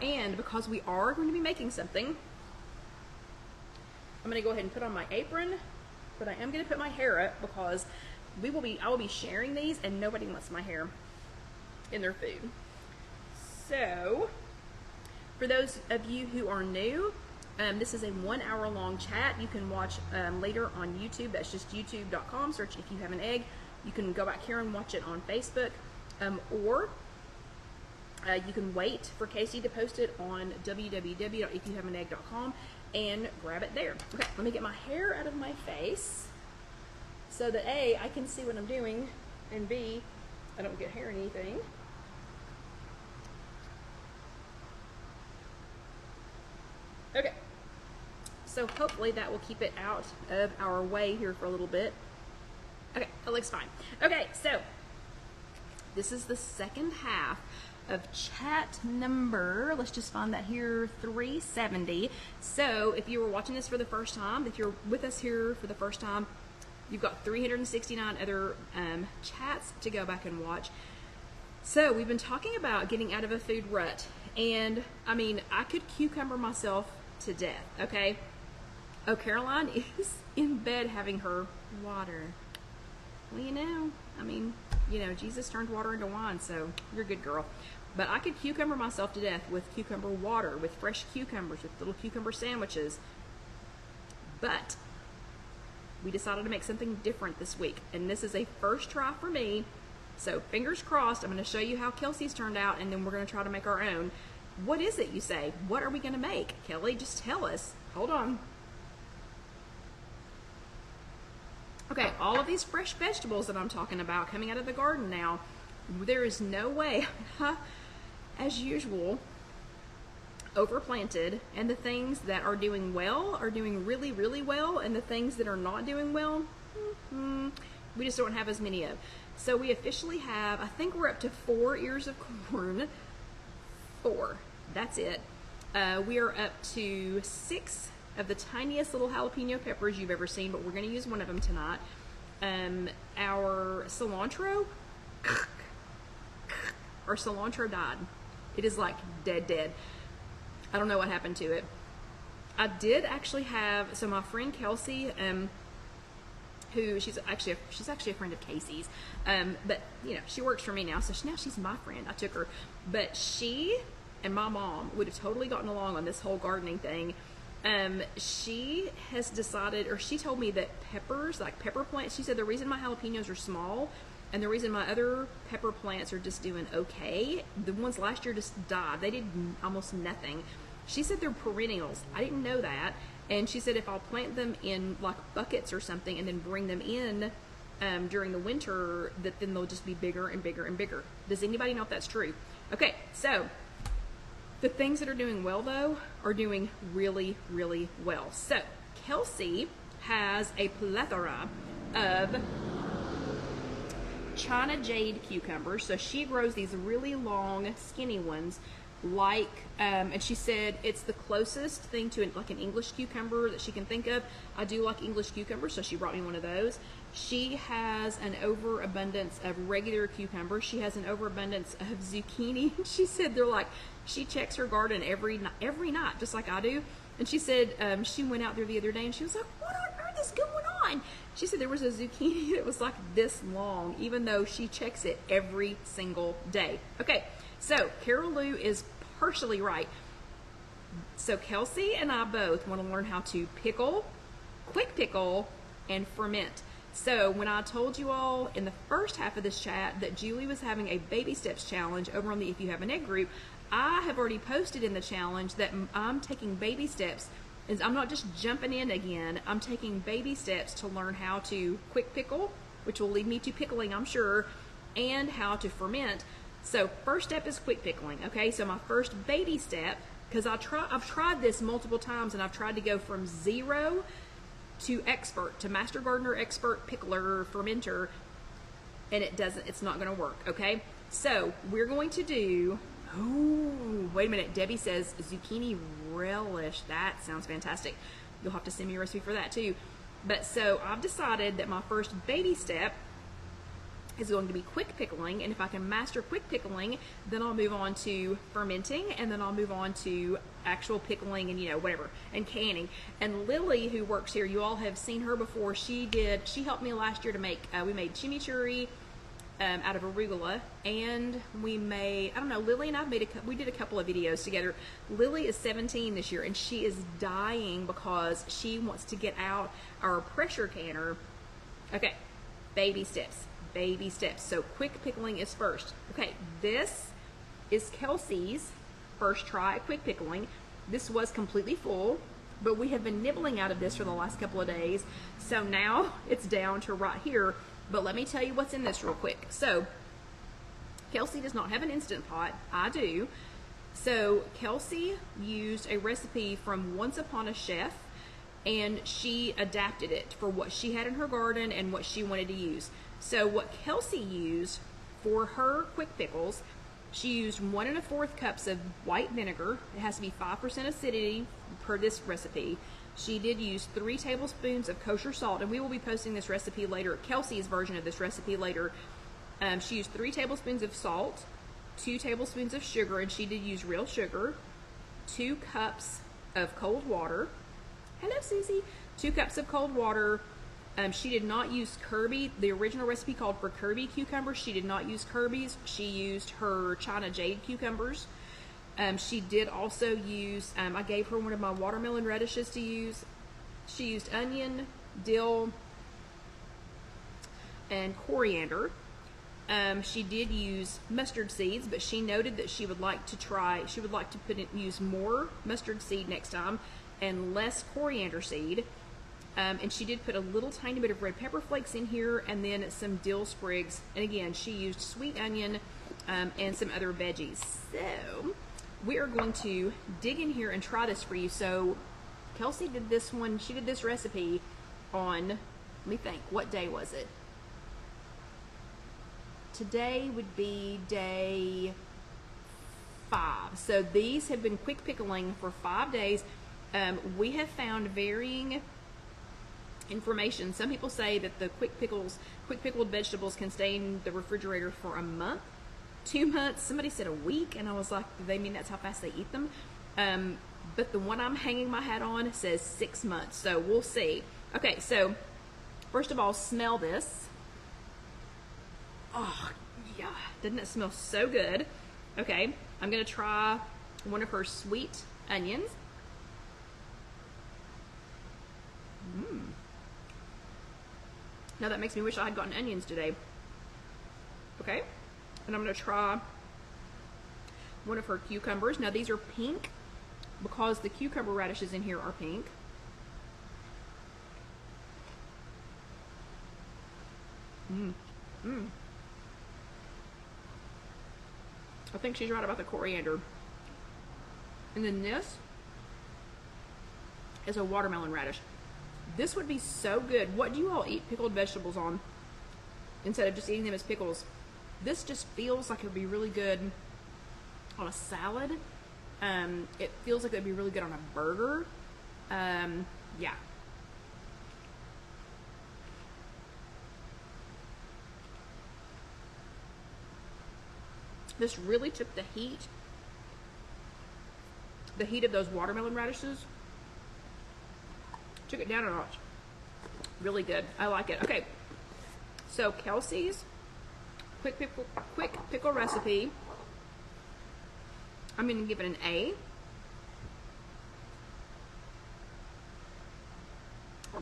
And because we are going to be making something, I'm going to go ahead and put on my apron, but I am going to put my hair up because I will be sharing these, and nobody wants my hair in their food. So, for those of you who are new, this is a 1 hour long chat. You can watch later on YouTube. That's just youtube.com. Search If You Have an Egg. You can go back here and watch it on Facebook, or you can wait for Casey to post it on www.ifyouhaveanegg.com and grab it there. Okay, let me get my hair out of my face so that A, I can see what I'm doing, and B, I don't get hair in anything. Okay, so hopefully that will keep it out of our way here for a little bit. Okay, that looks fine. Okay, so this is the second half of chat number, let's just find that here, 370. So if you were watching this for the first time, if you're with us here for the first time, you've got 369 other chats to go back and watch. So we've been talking about getting out of a food rut, and I mean, I could cucumber myself to death, okay? Oh, Caroline is in bed having her water. Well, you know, I mean, you know, Jesus turned water into wine, so you're a good girl. But I could cucumber myself to death with cucumber water, with fresh cucumbers, with little cucumber sandwiches. But we decided to make something different this week, and this is a first try for me. So fingers crossed, I'm going to show you how Kelsey's turned out, and then we're going to try to make our own. What is it, you say? What are we going to make? Kelly, just tell us. Hold on. Okay, all of these fresh vegetables that I'm talking about coming out of the garden now, there is no way, as usual, overplanted, and the things that are doing well are doing really, really well, and the things that are not doing well, we just don't have as many of. So we officially have, I think we're up to 4 ears of corn. 4, that's it. We are up to 6 of the tiniest little jalapeno peppers you've ever seen, but we're going to use one of them tonight. Our cilantro died. It is like dead. I don't know what happened to it. I did actually have, so my friend Kelsey, who she's actually a friend of Casey's, but you know, she works for me now, so now she's my friend. I took her, but she and my mom would have totally gotten along on this whole gardening thing. She has decided, or she told me that peppers, like pepper plants, she said the reason my jalapenos are small and the reason my other pepper plants are just doing okay, the ones last year just died. They did almost nothing. She said they're perennials. I didn't know that. And she said if I'll plant them in like buckets or something and then bring them in during the winter, that then they'll just be bigger and bigger and bigger. Does anybody know if that's true? Okay, so the things that are doing well, though, are doing really, really well. So, Kelsey has a plethora of China Jade cucumbers. So, she grows these really long, skinny ones, like, and she said it's the closest thing to like an English cucumber that she can think of. I do like English cucumbers, so she brought me one of those. She has an overabundance of regular cucumbers. She has an overabundance of zucchini. She said they're like, she checks her garden every night, just like I do. And she said she went out there the other day and she was like, what on earth is going on? She said there was a zucchini that was like this long, even though she checks it every single day. Okay, so Carol Lou is partially right. So Kelsey and I both want to learn how to pickle, quick pickle, and ferment. So when I told you all in the first half of this chat that Julie was having a baby steps challenge over on the If You Have an Egg group, I have already posted in the challenge that I'm taking baby steps. I'm not just jumping in again. I'm taking baby steps to learn how to quick pickle, which will lead me to pickling, I'm sure, and how to ferment. So first step is quick pickling. Okay, so my first baby step, because I've tried this multiple times and I've tried to go from 0 to expert, to master gardener, expert, pickler, fermenter, and it's not going to work. Okay, so we're going to do, oh, wait a minute. Debbie says zucchini relish. That sounds fantastic. You'll have to send me a recipe for that too. But so I've decided that my first baby step is going to be quick pickling, and if I can master quick pickling, then I'll move on to fermenting, and then I'll move on to actual pickling and, you know, whatever, and canning. And Lily, who works here, you all have seen her before. She helped me last year to make, we made chimichurri out of arugula, and we made, I don't know, Lily and I we did a couple of videos together. Lily is 17 this year, and she is dying because she wants to get out our pressure canner. Okay, baby steps. Baby steps. So quick pickling is first. Okay, this is Kelsey's first try at quick pickling. This was completely full, but we have been nibbling out of this for the last couple of days. So now it's down to right here. But let me tell you what's in this real quick. So Kelsey does not have an Instant Pot. I do. So Kelsey used a recipe from Once Upon a Chef, and she adapted it for what she had in her garden and what she wanted to use. So what Kelsey used for her quick pickles, she used 1 1/4 cups of white vinegar. It has to be 5% acidity per this recipe. She did use 3 tablespoons of kosher salt, and we will be posting this recipe later, Kelsey's version of this recipe later. She used 3 tablespoons of salt, 2 tablespoons of sugar, and she did use real sugar, 2 cups of cold water. Hello, Susie. 2 cups of cold water. She did not use Kirby. The original recipe called for Kirby cucumbers. She did not use Kirby's. She used her China Jade cucumbers. She did also use, I gave her one of my watermelon radishes to use. She used onion, dill, and coriander. She did use mustard seeds, but she noted that she would like to use more mustard seed next time and less coriander seed. And she did put a little tiny bit of red pepper flakes in here, and then some dill sprigs. And again, she used sweet onion and some other veggies. So we are going to dig in here and try this for you. So Kelsey did this one. She did this recipe on, let me think, what day was it? Today would be day 5. So these have been quick pickling for 5 days. We have found varying information. Some people say that the quick pickled vegetables can stay in the refrigerator for a month, 2 months. Somebody said a week, and I was like, do they mean that's how fast they eat them? But the one I'm hanging my hat on says 6 months, so we'll see. Okay, so first of all, smell this. Oh, yeah, doesn't it smell so good? Okay, I'm gonna try one of her sweet onions. Now that makes me wish I had gotten onions today. Okay, and I'm gonna try one of her cucumbers. Now these are pink because the cucumber radishes in here are pink. I think she's right about the coriander. And then this is a watermelon radish. This would be so good. What do you all eat pickled vegetables on instead of just eating them as pickles? This just feels like it would be really good on a salad. It feels like it would be really good on a burger. Yeah. This really took the heat of those watermelon radishes, took it down a notch. Really good. I like it. Okay, so Kelsey's quick pickle recipe, I'm going to give it an A.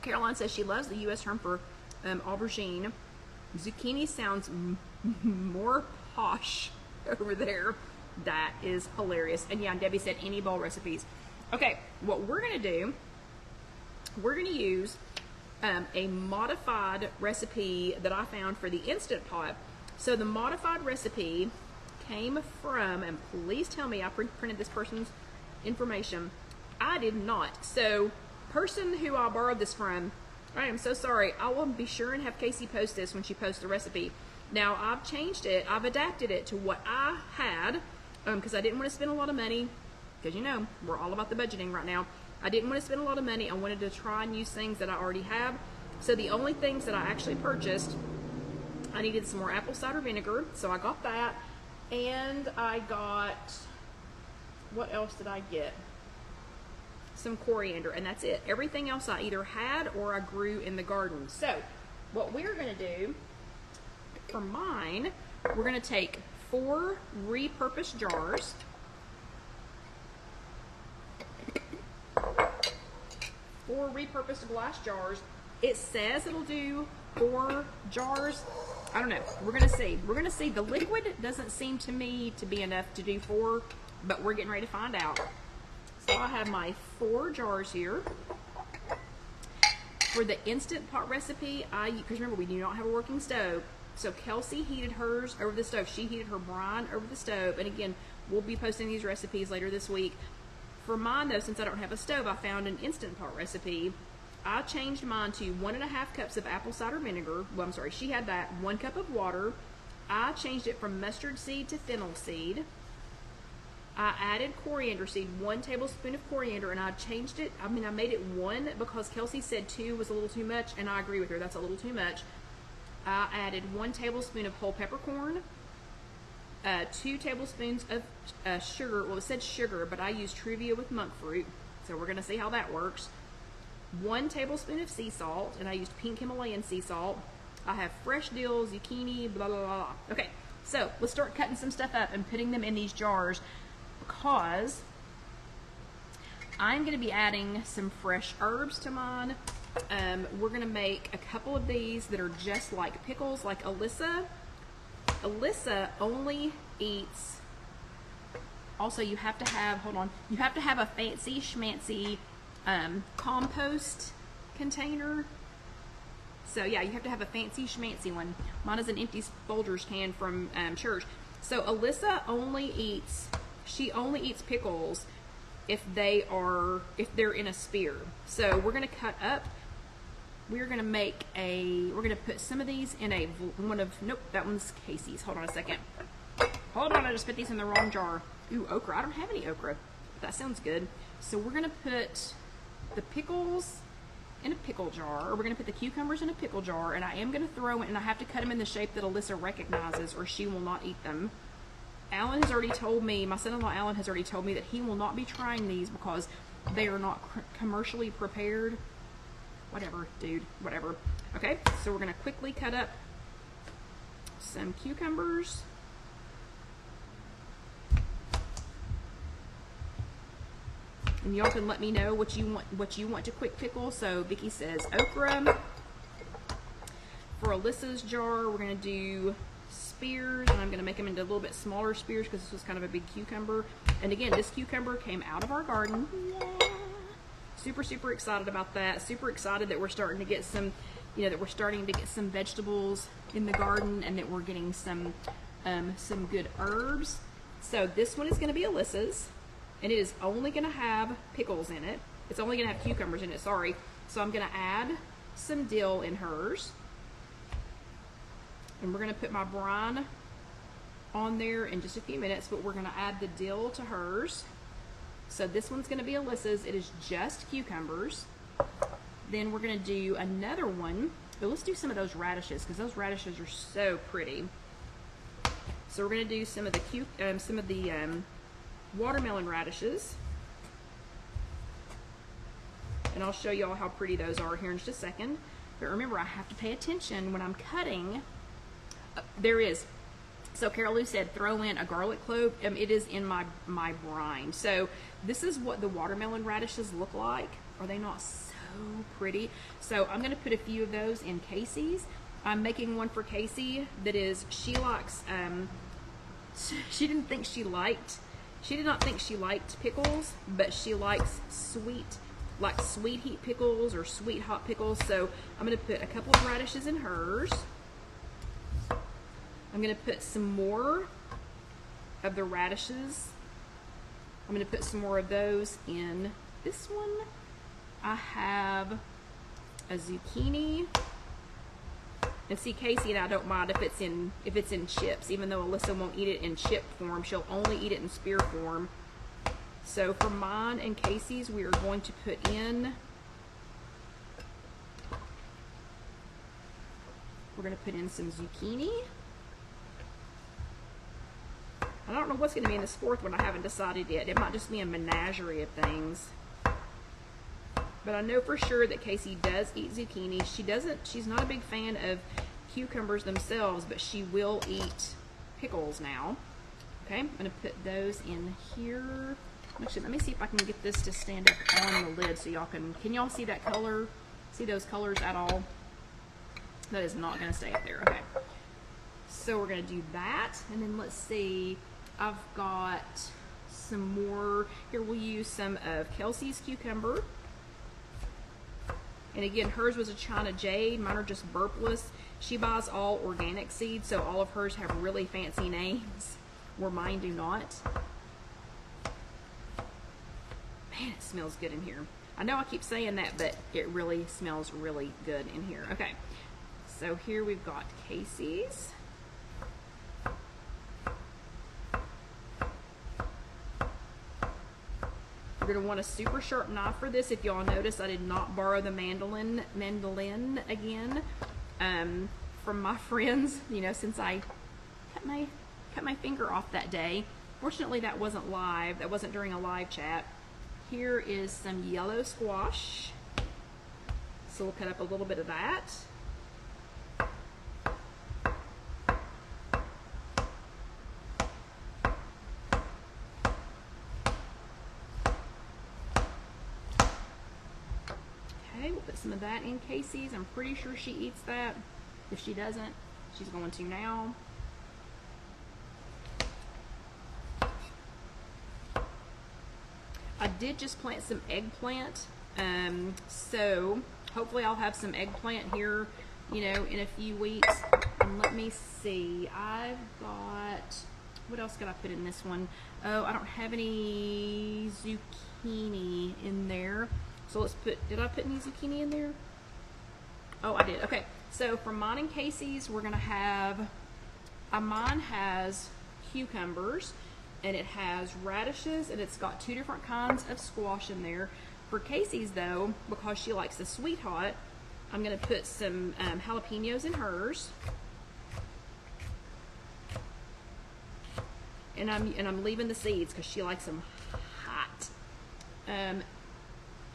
Caroline says she loves the U.S. term for aubergine. Zucchini sounds more posh over there. That is hilarious. And yeah, Debbie said any bowl recipes. Okay, what we're going to do, we're going to use a modified recipe that I found for the Instant Pot. So the modified recipe came from, and please tell me I printed this person's information. I did not. So person who I borrowed this from, I am so sorry. I will be sure and have Casey post this when she posts the recipe. Now I've changed it. I've adapted it to what I had because I didn't want to spend a lot of money, because you know we're all about the budgeting right now. I didn't want to spend a lot of money. I wanted to try and use things that I already have. So the only things that I actually purchased I needed some more apple cider vinegar, so I got that. And I got, what else did I get? Some coriander, and that's it. Everything else I either had or I grew in the garden. So what we're gonna do for mine, we're gonna take 4 repurposed jars. 4 repurposed glass jars. It says it'll do 4 jars. I don't know. We're gonna see. We're gonna see. The liquid doesn't seem to me to be enough to do 4, but we're getting ready to find out. So I have my 4 jars here. For the Instant Pot recipe, because remember, we do not have a working stove. So Kelsey heated hers over the stove. She heated her brine over the stove. And again, we'll be posting these recipes later this week. For mine though, since I don't have a stove, I found an Instant Pot recipe. I changed mine to 1.5 cups of apple cider vinegar. Well, I'm sorry, she had that. 1 cup of water. I changed it from mustard seed to fennel seed. I added coriander seed, 1 tablespoon of coriander, and I changed it. I mean, I made it 1 because Kelsey said 2 was a little too much, and I agree with her. That's a little too much. I added 1 tablespoon of whole peppercorn, 2 tablespoons of sugar. Well, it said sugar, but I used Truvia with monk fruit, so we're going to see how that works. 1 tablespoon of sea salt, and I used pink Himalayan sea salt. I have fresh dill, zucchini, blah, blah, blah. Okay, so let's start cutting some stuff up and putting them in these jars because I'm going to be adding some fresh herbs to mine. We're going to make a couple of these that are just like pickles, like Alyssa. Alyssa only eats, also you have to have, hold on, you have to have a fancy schmancy compost container. So yeah, you have to have a fancy schmancy one. Mine is an empty Folgers can from church. So Alyssa only eats, she only eats pickles if they're in a spear. So we're gonna cut up, we're gonna make we're gonna put some of these in nope, that one's Casey's. Hold on a second. Hold on, I just put these in the wrong jar. Ooh, okra, I don't have any okra. That sounds good. So we're gonna put the pickles in a pickle jar, or we're gonna put the cucumbers in a pickle jar, and I am gonna throw in, and I have to cut them in the shape that Alyssa recognizes or she will not eat them. Alan has already told me, my son-in-law Alan has already told me that he will not be trying these because they are not commercially prepared. Whatever, dude, whatever. Okay, so we're gonna quickly cut up some cucumbers. And y'all can let me know what you want to quick pickle. So Vicky says okra. For Alyssa's jar, we're gonna do spears, and I'm gonna make them into a little bit smaller spears because this was kind of a big cucumber. And again, this cucumber came out of our garden. Yeah. Super, super excited about that. Super excited that we're starting to get some, that we're starting to get some vegetables in the garden, and that we're getting some good herbs. So this one is gonna be Alyssa's. And it is only going to have pickles in it. It's only going to have cucumbers in it, sorry. So I'm going to add some dill in hers. And we're going to put my brine on there in just a few minutes, but we're going to add the dill to hers. So this one's going to be Alyssa's. It is just cucumbers. Then we're going to do another one. But let's do some of those radishes because those radishes are so pretty. So we're going to do some of the watermelon radishes, and I'll show y'all how pretty those are here in just a second. But remember, I have to pay attention when I'm cutting. There is, so Carol Lou said throw in a garlic clove. It is in my brine. So this is what the watermelon radishes look like. Are they not so pretty? So I'm going to put a few of those in Casey's. I'm making one for Casey that is, she likes, she did not think she liked pickles, but she likes sweet heat pickles or sweet hot pickles. So I'm going to put a couple of radishes in hers. I'm going to put some more of the radishes. I'm going to put some more of those in this one. I have a zucchini. And see, Casey and I don't mind if it's in chips, even though Alyssa won't eat it in chip form. She'll only eat it in spear form. So for mine and Casey's, we are going to put in We're going to put in some zucchini. I don't know what's going to be in this fourth one. I haven't decided yet. It might just be a menagerie of things. But I know for sure that Casey does eat zucchini. She's not a big fan of cucumbers themselves, but she will eat pickles now. Okay, I'm going to put those in here. Actually, let me see if I can get this to stand up on the lid so y'all can y'all see that color? See those colors at all? That is not going to stay up there. Okay. So we're going to do that. And then let's see. I've got some more. Here we'll use some of Kelsey's cucumber. And again, hers was a China Jade. Mine are just burpless. She buys all organic seeds, so all of hers have really fancy names, where mine do not. Man, it smells good in here. I know I keep saying that, but it really smells really good in here. Okay, so here we've got Casey's. You're going to want a super sharp knife for this. If y'all notice, I did not borrow the mandolin again from my friends, you know, since I cut my finger off that day. Fortunately, that wasn't live. That wasn't during a live chat. Here is some yellow squash. So we'll cut up a little bit of that. Okay, we'll put some of that in Casey's. I'm pretty sure she eats that. If she doesn't, she's going to now. I did just plant some eggplant, so hopefully I'll have some eggplant here, you know, in a few weeks. And let me see, I've got, what else could I put in this one? Oh, I don't have any zucchini in there. So let's put, did I put any zucchini in there? Oh, I did. Okay, so for mine and Casey's, we're going to have, mine has cucumbers, and it has radishes, and it's got 2 different kinds of squash in there. For Casey's, though, because she likes the sweet hot, I'm going to put some jalapenos in hers. And I'm leaving the seeds because she likes them hot.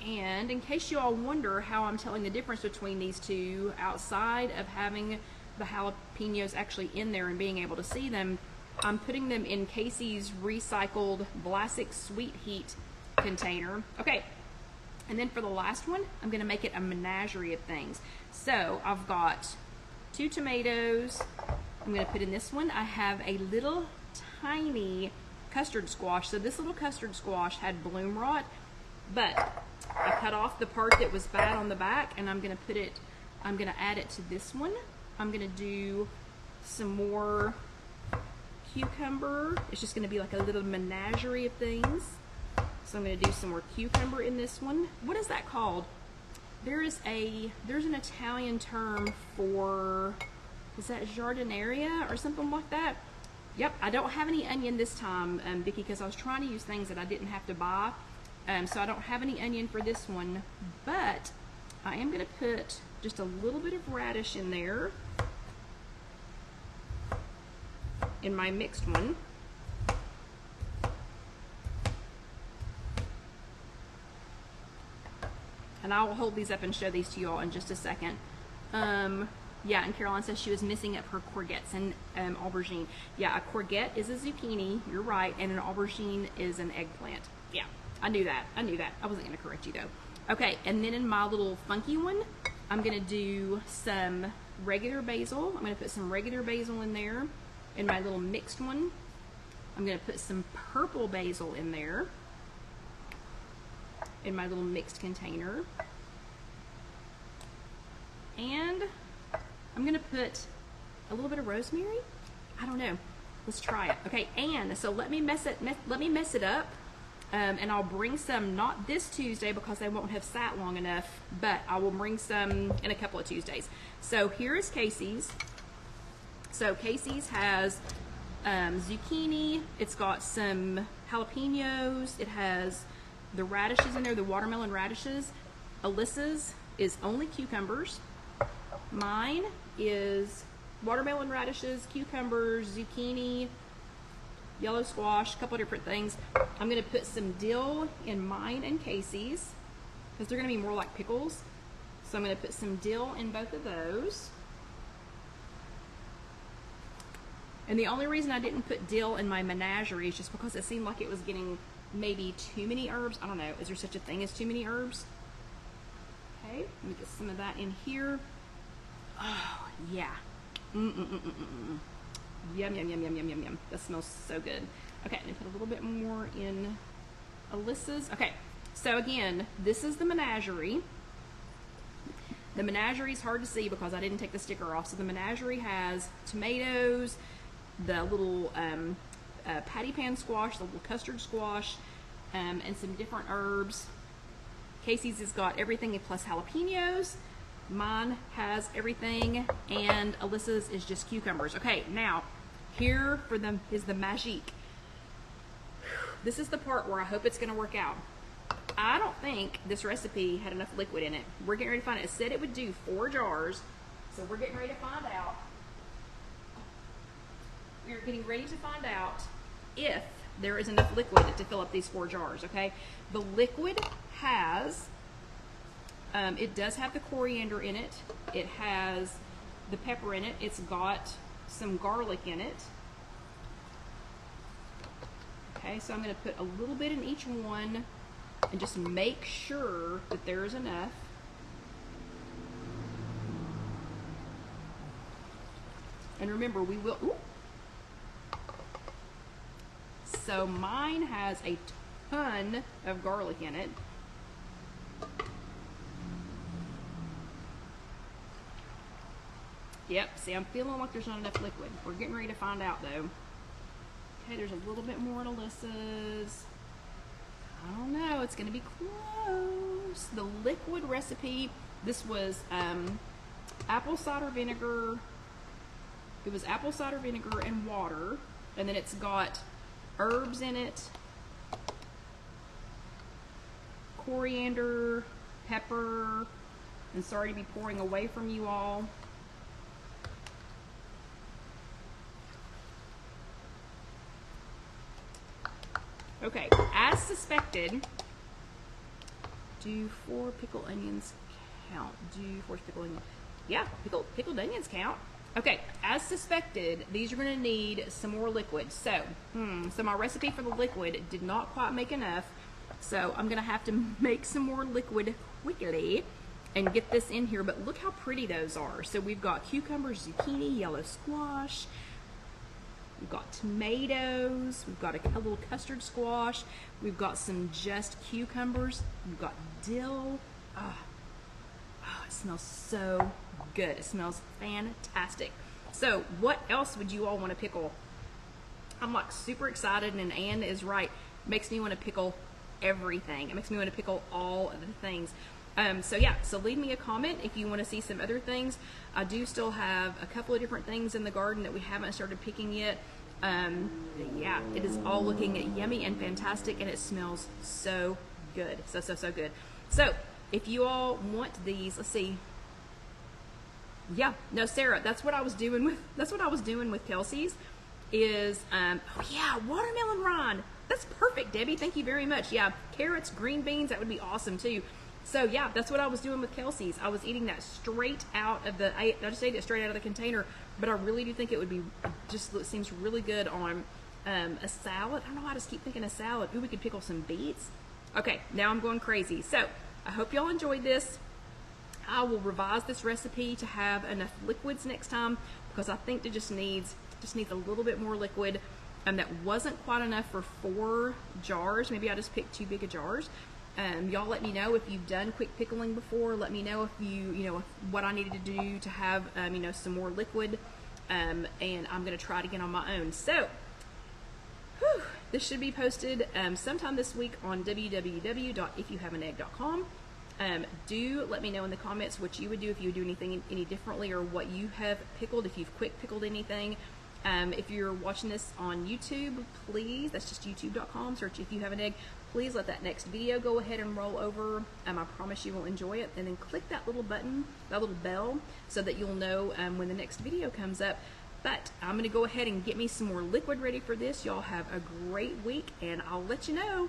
And in case you all wonder how I'm telling the difference between these two, outside of having the jalapenos actually in there and being able to see them, I'm putting them in Casey's recycled Vlasic Sweet Heat container. Okay, and then for the last one, I'm going to make it a menagerie of things. So I've got 2 tomatoes. I'm going to put in this one. I have a little tiny custard squash. So this little custard squash had bloom rot, but I cut off the part that was bad on the back, and I'm going to add it to this one. I'm going to do some more cucumber. It's just going to be like a little menagerie of things. So I'm going to do some more cucumber in this one. What is that called? There's an Italian term for, is that giardinaria or something like that? Yep, I don't have any onion this time, Vicki, because I was trying to use things that I didn't have to buy. So I don't have any onion for this one, but I am going to put just a little bit of radish in there in my mixed one. And I will hold these up and show these to you all in just a second. Yeah, and Caroline says she was missing up her courgettes and aubergine. Yeah, a courgette is a zucchini, you're right, and an aubergine is an eggplant. Yeah, I knew that. I wasn't going to correct you though. Okay, and then in my little funky one, I'm going to do some regular basil. I'm going to put some regular basil in there. In my little mixed one, I'm going to put some purple basil in there in my little mixed container. And I'm going to put a little bit of rosemary. I don't know. Let's try it. Okay, and so let me mess it up. And I'll bring some, not this Tuesday because they won't have sat long enough, but I will bring some in a couple of Tuesdays. So here is Casey's. So Casey's has zucchini, it's got some jalapenos, it has the radishes in there, the watermelon radishes. Alyssa's is only cucumbers. Mine is watermelon radishes, cucumbers, zucchini, yellow squash, a couple different things. I'm going to put some dill in mine and Casey's because they're going to be more like pickles. So I'm going to put some dill in both of those. And the only reason I didn't put dill in my menagerie is just because it seemed like it was getting maybe too many herbs. I don't know. Is there such a thing as too many herbs? Okay, let me get some of that in here. Oh, yeah. Yum, yum, yum, yum, yum, yum, yum. That smells so good. Okay, I'm going to put a little bit more in Alyssa's. Okay, so again, this is the menagerie. The menagerie is hard to see because I didn't take the sticker off. So the menagerie has tomatoes, the little patty pan squash, the little custard squash, and some different herbs. Casey's has got everything plus jalapenos. Mine has everything, and Alyssa's is just cucumbers. Okay, now here for them is the magique. This is the part where I hope it's going to work out. I don't think this recipe had enough liquid in it. We're getting ready to find out. It said it would do 4 jars, so we're getting ready to find out. We're getting ready to find out if there is enough liquid to fill up these 4 jars, okay? The liquid has, it does have the coriander in it. It has the pepper in it. It's got some garlic in it. Okay, so I'm going to put a little bit in each one and just make sure that there is enough. And remember, we will, ooh. So mine has a ton of garlic in it. Yep, see, I'm feeling like there's not enough liquid. We're getting ready to find out though. Okay, there's a little bit more in Alyssa's. I don't know, it's gonna be close. The liquid recipe, this was apple cider vinegar. It was apple cider vinegar and water, and then it's got herbs in it, coriander, pepper, and sorry to be pouring away from you all. Okay, as suspected, do 4 pickled onions count? Do 4 pickled onions? Yeah, pickled onions count. Okay, as suspected, these are going to need some more liquid. So my recipe for the liquid did not quite make enough. So I'm going to have to make some more liquid quickly and get this in here. But look how pretty those are. So we've got cucumbers, zucchini, yellow squash. We've got tomatoes, we've got a little custard squash, we've got some just cucumbers, we've got dill. Oh, it smells so good. It smells fantastic. So what else would you all want to pickle? I'm like super excited, and Anne is right. It makes me want to pickle everything. It makes me want to pickle all of the things. So yeah, so leave me a comment if you want to see some other things. I do still have a couple of different things in the garden that we haven't started picking yet. Yeah, it is all looking yummy and fantastic, and it smells so good. So good. So if you all want these, let's see. Yeah, no, Sarah, that's what I was doing with Kelsey's is, oh yeah, watermelon rind. That's perfect, Debbie. Thank you very much. Yeah, carrots, green beans, that would be awesome too. So yeah, that's what I was doing with Kelsey's. I was eating that straight out of the, I just ate it straight out of the container, but I really do think it would be, just seems really good on a salad. I don't know, I just keep thinking a salad. Ooh, we could pickle some beets. Okay, now I'm going crazy. So I hope y'all enjoyed this. I will revise this recipe to have enough liquids next time because I think it just needs a little bit more liquid. That wasn't quite enough for 4 jars. Maybe I just picked too big of jars. Y'all let me know if you've done quick pickling before. Let me know if you know, what I needed to do to have, you know, some more liquid. And I'm going to try it again on my own. So, this should be posted sometime this week on www.ifyouhaveanegg.com. Do let me know in the comments what you would do if you would do anything any differently, or what you have pickled, if you've quick pickled anything. If you're watching this on YouTube, please, that's just youtube.com, search If You Have an Egg. Please let that next video go ahead and roll over. I promise you will enjoy it. And then click that little button, that little bell, so that you'll know when the next video comes up. But I'm going to go ahead and get me some more liquid ready for this. Y'all have a great week, and I'll let you know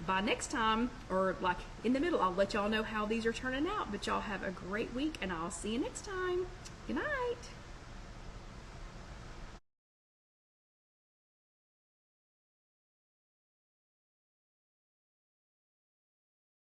by next time, or like in the middle, I'll let y'all know how these are turning out. But y'all have a great week, and I'll see you next time. Good night.